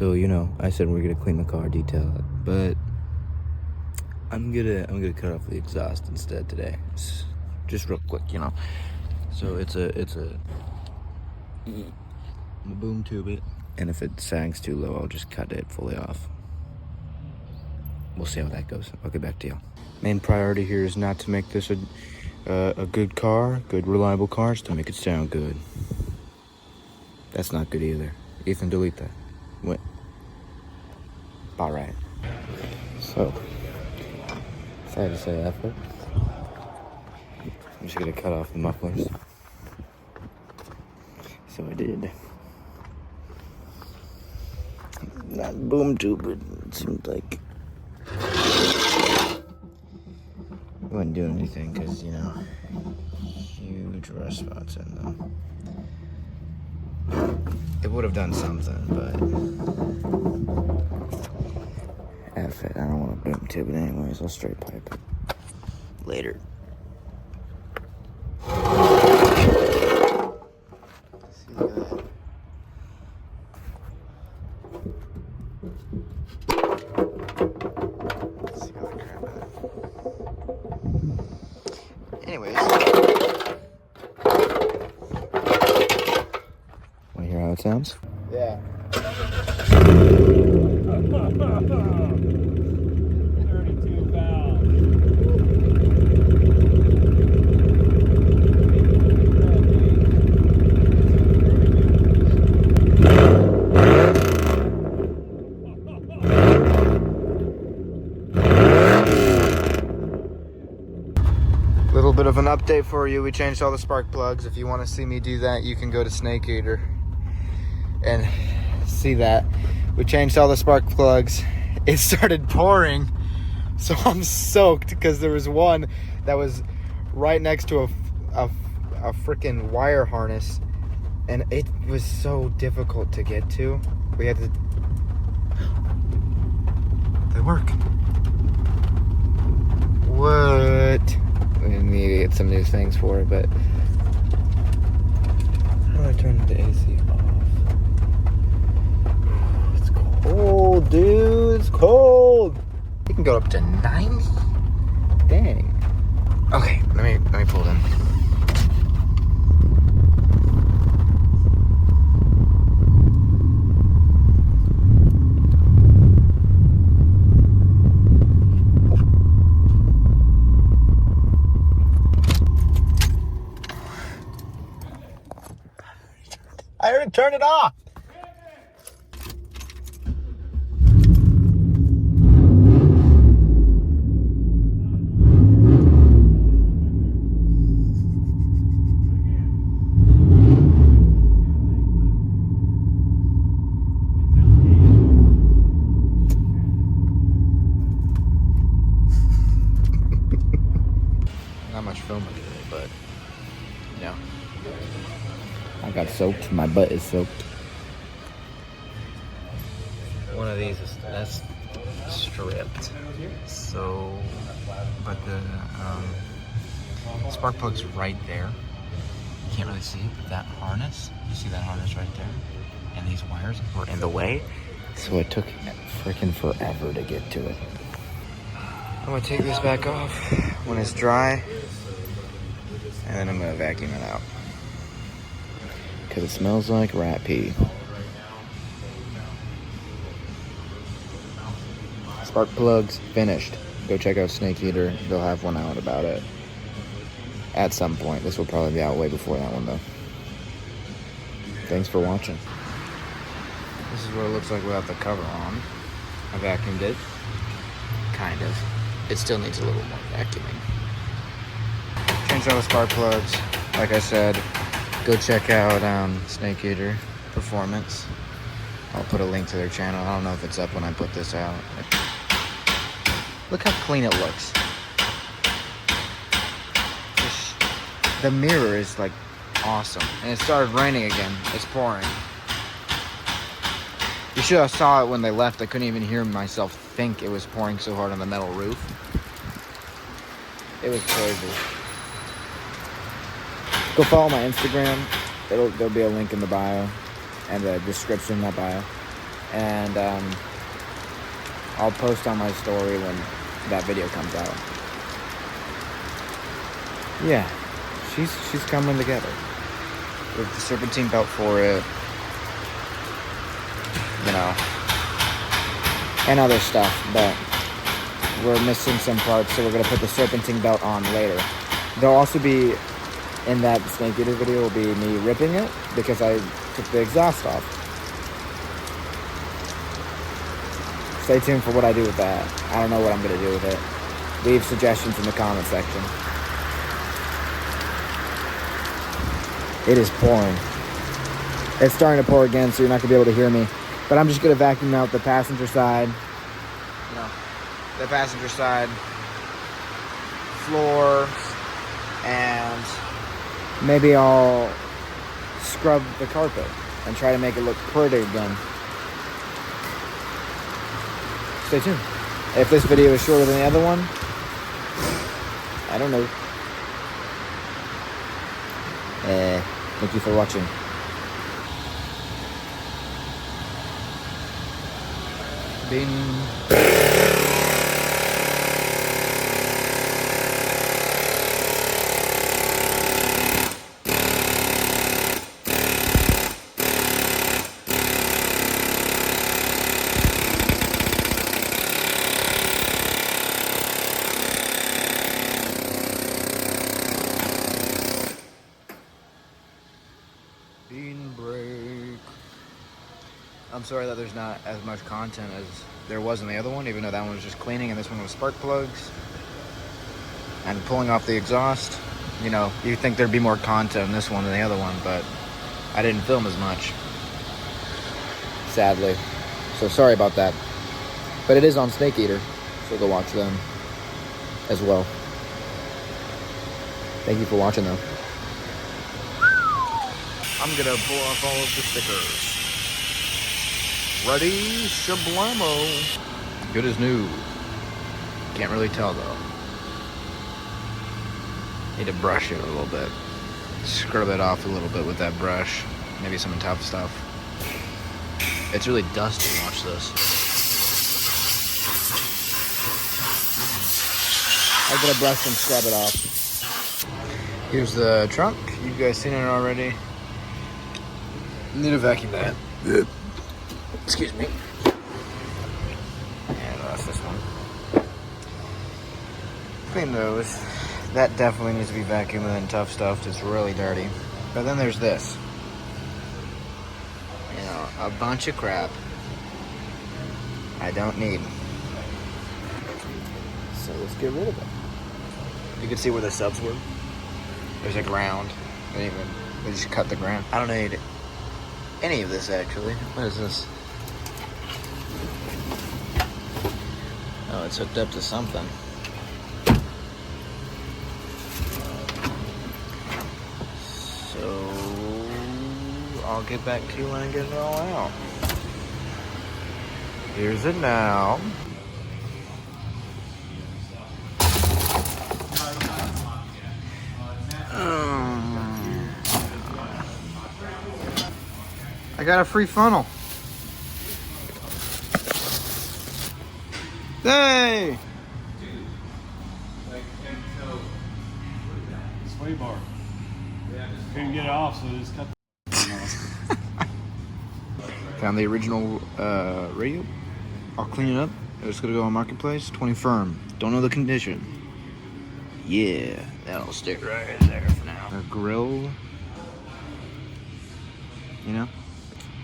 So, I said we're gonna clean the car, detail it, but I'm gonna cut off the exhaust instead today. It's just real quick, So I'm gonna boom tube it, and if it sags too low, I'll just cut it fully off. We'll see how that goes. I'll get back to y'all. Main priority here is not to make this a good car, good reliable car, is to make it sound good. That's not good either. Ethan, delete that. What? All right. So, sorry to say effort. I'm just gonna cut off the mufflers. So I did. Not boom tube, but it seemed like it wasn't doing anything because, huge rust spots in them. It would have done something, but F it. I don't want to boom tube it anyways. I'll straight pipe it later. See, look at that. Let's see how I grab it. Anyways. Want to hear how it sounds? Yeah. 32 pounds. Little bit of an update for you. We changed all the spark plugs. If you want to see me do that, you can go to Snake Eater and see that. We changed all the spark plugs. It started pouring, so I'm soaked because there was one that was right next to a freaking wire harness, and it was so difficult to get to. We had to. They work. What? We need to get some new things for it, but how do I turn the AC off? It's cold, dude. It's cold. You can go up to 90. Dang. Okay, let me pull it in. I already turned it off. Not much filming today, but I got soaked. My butt is soaked. One of these that's stripped. So, but the spark plug's right there. You can't really see it, but that harness, you see that harness right there? And these wires were in the way. So it took freaking forever to get to it. I'm gonna take this back off when it's dry, and then I'm gonna vacuum it out. Because it smells like rat pee. Spark plugs finished. Go check out Snake Eater. They'll have one out about it at some point. This will probably be out way before that one, though. Thanks for watching. This is what it looks like without the cover on. I vacuumed it. Kind of. It still needs a little more vacuuming. Changed all the spark plugs. Like I said, go check out Snake Eater Performance. I'll put a link to their channel. I don't know if it's up when I put this out. Look how clean it looks. The mirror is like awesome. And it started raining again. It's pouring. You should have saw it when they left. I couldn't even hear myself think it was pouring so hard on the metal roof. It was crazy. Go follow my Instagram. There'll be a link in the bio and the description in that bio. and I'll post on my story when that video comes out. Yeah, she's coming together with the serpentine belt for it, you know, and other stuff, but we're missing some parts, so we're gonna put the serpentine belt on later. There'll also be, in that Snake Eater video, will be me ripping it because I took the exhaust off. Stay tuned for what I do with that. I don't know what I'm gonna do with it. Leave suggestions in the comment section. It is pouring. It's starting to pour again, so you're not gonna be able to hear me. But I'm just gonna vacuum out the passenger side. You know, the passenger side floor, and maybe I'll scrub the carpet and try to make it look pretty again. Stay tuned. If this video is shorter than the other one, I don't know. Thank you for watching. Bean brake. I'm sorry that there's not as much content as there was in the other one, even though that one was just cleaning and this one was spark plugs and pulling off the exhaust. You know, you'd think there'd be more content in this one than the other one, but I didn't film as much, sadly. So sorry about that. But it is on Snake Eater, so go watch them as well. Thank you for watching, though. I'm gonna pull off all of the stickers. Ready, Sublimo. Good as new. Can't really tell though. Need to brush it a little bit. Scrub it off a little bit with that brush. Maybe some tough stuff. It's really dusty, watch this. I'm gonna brush and scrub it off. Here's the trunk. You guys seen it already. Need to vacuum that. Excuse me. And that's this one. Clean those. That definitely needs to be vacuumed and tough stuff. It's really dirty. But then there's this. You know, a bunch of crap I don't need. So let's get rid of it. You can see where the subs were. There's a ground. They just cut the ground. I don't need any of this actually. What is this? Oh, it's hooked up to something. So I'll get back to you when I get it all out. Here's it now. I got a free funnel. Hey! Sway bar. Couldn't get it off, so just cut the Found the original radio. I'll clean it up. It's gonna go on Marketplace. 20 firm. Don't know the condition. Yeah, that'll stick right there for now. A grill. You know?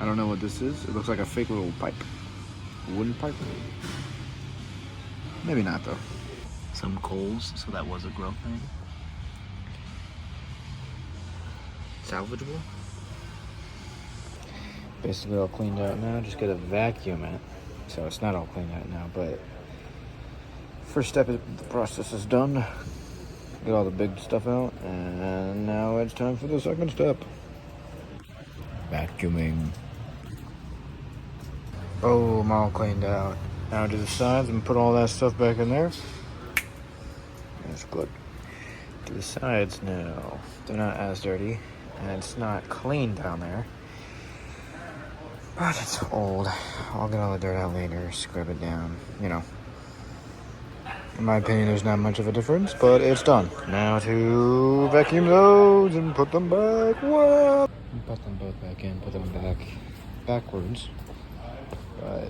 I don't know what this is. It looks like a fake little pipe. Wooden pipe. Maybe not though. Some coals, so that was a grill thing. Salvageable. Basically all cleaned out now. Just gotta vacuum it. So it's not all cleaned out now, but first step of the process is done. Get all the big stuff out, and now it's time for the second step. Vacuuming. Oh, I'm all cleaned out. Now to the sides and put all that stuff back in there. That's good. To the sides now. They're not as dirty, and it's not clean down there. But it's old. I'll get all the dirt out later, scrub it down, you know. In my opinion, there's not much of a difference, but it's done. Now to vacuum those and put them back. What? Put them both back in, put them back backwards. But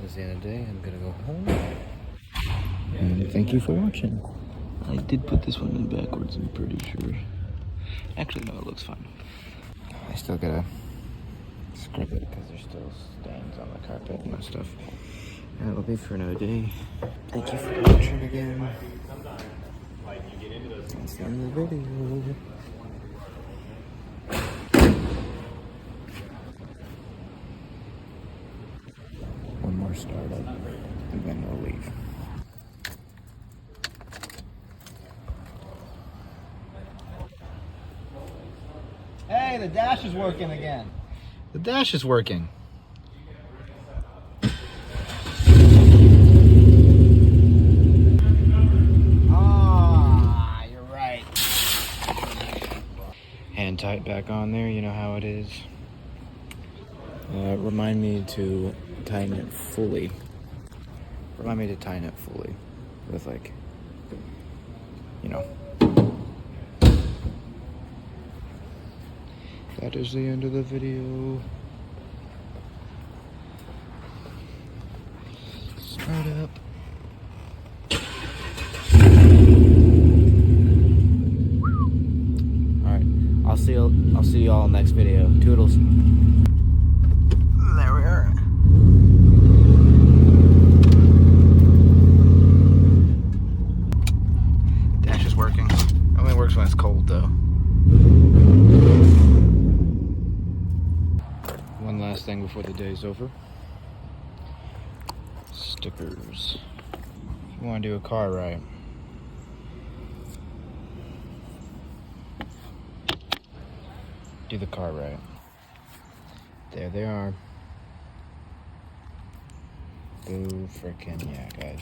that's the end of the day. I'm gonna go home. And thank you for watching. I did put this one in backwards, I'm pretty sure. Actually, no, it looks fine. I still gotta scrub it because there's still stains on the carpet and that stuff. And that'll be for another day. Thank you for watching again. That's the end of the video. One more startup, and then we'll leave. Hey, the dash is working again. The dash is working. Ah, you're right. Hand tight back on there, you know how it is. Remind me to tighten it fully. With like, you know. That is the end of the video. Start up. Alright, I'll see you all next video. Toodles. There we are. Dash is working. It only works when it's cold though. One last thing before the day's over. Stickers. If you want to do a car right, do the car right. There they are. Boo frickin' yeah, guys.